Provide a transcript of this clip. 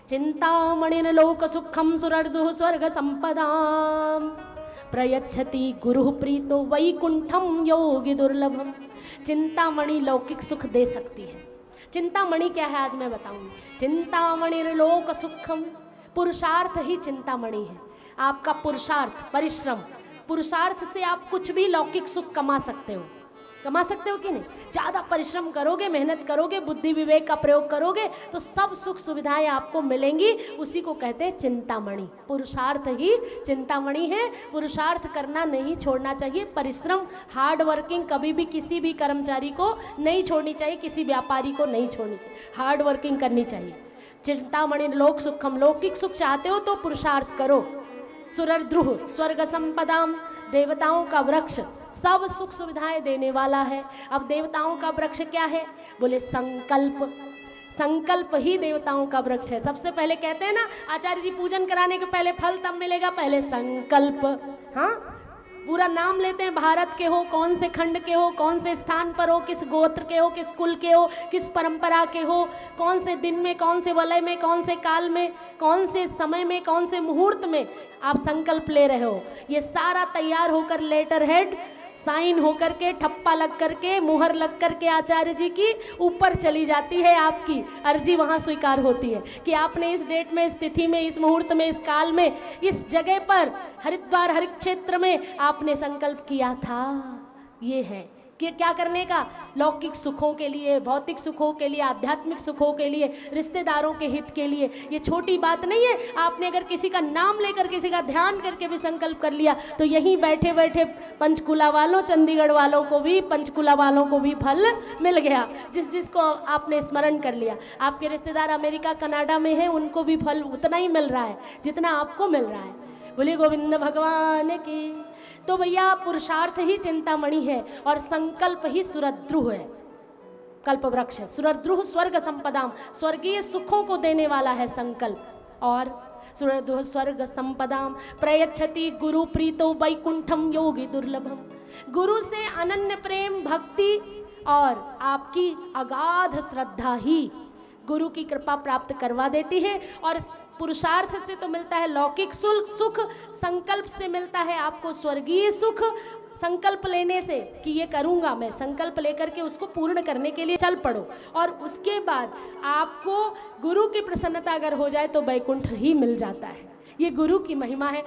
चिंतामणिर्लोक सुखम सुरर्दुः स्वर्ग संपदाम प्रयच्छति गुरु प्रीतो वैकुंठम योगी दुर्लभम। चिंतामणि लौकिक सुख दे सकती है। चिंतामणि क्या है आज मैं बताऊंगी। चिंतामणिर्लोक सुखम, पुरुषार्थ ही चिंतामणि है। आपका पुरुषार्थ, परिश्रम, पुरुषार्थ से आप कुछ भी लौकिक सुख कमा सकते हो। कमा सकते हो कि नहीं? ज़्यादा परिश्रम करोगे, मेहनत करोगे, बुद्धि विवेक का प्रयोग करोगे तो सब सुख सुविधाएं आपको मिलेंगी। उसी को कहते हैं चिंतामणि। पुरुषार्थ ही चिंतामणि है। पुरुषार्थ करना नहीं छोड़ना चाहिए। परिश्रम, हार्ड वर्किंग कभी भी किसी भी कर्मचारी को नहीं छोड़नी चाहिए, किसी व्यापारी को नहीं छोड़नी चाहिए। हार्ड वर्किंग करनी चाहिए। चिंतामणि लोक सुखम, लौकिक सुख चाहते हो तो पुरुषार्थ करो। सुरद्रुह स्वर्ग संपदाम, देवताओं का वृक्ष सब सुख सुविधाएं देने वाला है। अब देवताओं का वृक्ष क्या है? बोले संकल्प। संकल्प ही देवताओं का वृक्ष है। सबसे पहले कहते हैं ना आचार्य जी, पूजन कराने के पहले फल तब मिलेगा, पहले संकल्प। हाँ, पूरा नाम लेते हैं, भारत के हो, कौन से खंड के हो, कौन से स्थान पर हो, किस गोत्र के हो, किस कुल के हो, किस परंपरा के हो, कौन से दिन में, कौन से वलय में, कौन से काल में, कौन से समय में, कौन से मुहूर्त में आप संकल्प ले रहे हो। ये सारा तैयार होकर लेटर हेड साइन होकर के, ठप्पा लग करके, मुहर लग करके आचार्य जी की ऊपर चली जाती है। आपकी अर्जी वहाँ स्वीकार होती है कि आपने इस डेट में, इस तिथि में, इस मुहूर्त में, इस काल में, इस जगह पर, हरिद्वार हरित क्षेत्र में आपने संकल्प किया था। ये है कि क्या करने का? लौकिक सुखों के लिए, भौतिक सुखों के लिए, आध्यात्मिक सुखों के लिए, रिश्तेदारों के हित के लिए। ये छोटी बात नहीं है। आपने अगर किसी का नाम लेकर, किसी का ध्यान करके भी संकल्प कर लिया तो यहीं बैठे बैठे पंचकुला वालों, चंडीगढ़ वालों को भी, पंचकुला वालों को भी फल मिल गया। जिस जिसको आपने स्मरण कर लिया। आपके रिश्तेदार अमेरिका, कनाडा में हैं, उनको भी फल उतना ही मिल रहा है जितना आपको मिल रहा है। बोले गोविंद भगवान की। तो भैया पुरुषार्थ ही चिंतामणि है और संकल्प ही सुरद्रुह है, कल्प वृक्ष है। सुरद्रुह स्वर्ग संपदाम, स्वर्गीय सुखों को देने वाला है संकल्प। और सुरद्रुह स्वर्ग संपदाम प्रयच्छति गुरु प्रीतो वैकुंठम योगी दुर्लभम। गुरु से अनन्य प्रेम, भक्ति और आपकी अगाध श्रद्धा ही गुरु की कृपा प्राप्त करवा देती है। और पुरुषार्थ से तो मिलता है लौकिक सुख, संकल्प से मिलता है आपको स्वर्गीय सुख। संकल्प लेने से कि ये करूँगा मैं, संकल्प लेकर के उसको पूर्ण करने के लिए चल पड़ो और उसके बाद आपको गुरु की प्रसन्नता अगर हो जाए तो वैकुंठ ही मिल जाता है। ये गुरु की महिमा है।